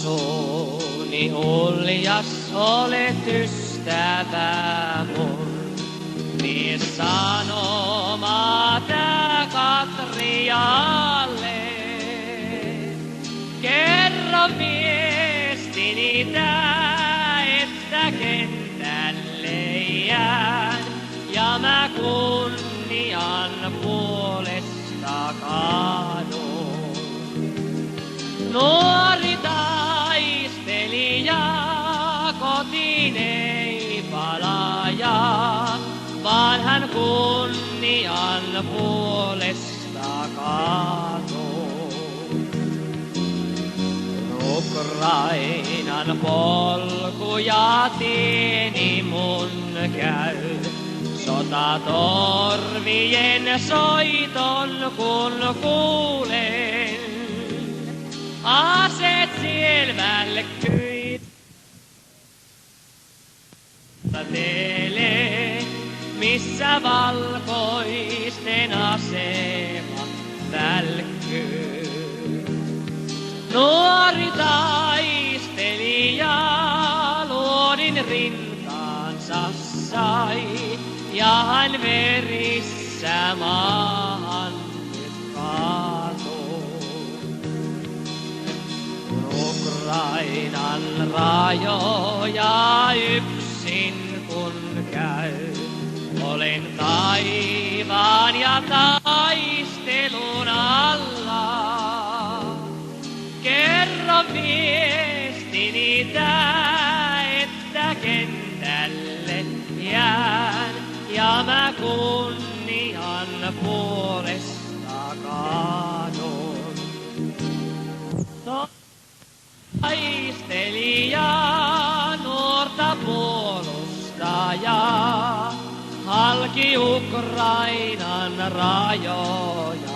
Asuni uljas olet ystävä mun. Mies sanomaa tää Katrialle. Kerro viestini tää, että kentälle jään. Ja mä kunnian puolesta kaadun. Nuori taistelija kotiin ei palaaja, vaan hän kunnian puolesta kaatuu. Ukrainan polkuja tieni mun käy, sotatorvien soiton kun kuulen. Aseet silmälle kyit, telee, missä valkoisten asema välkkyy. Nuori taistelija luodin rintaansa sai, ja hän verissä maahan nyt kaatuu. Ukrainan rajoja yksin kun käy, olen taivaan ja taistelun alla. Kerro viestini tää, että kentälle jään, ja mä kunnian puolesta kaadun. Taistelija, nuorta puolustajaa, halki Ukrainan rajoja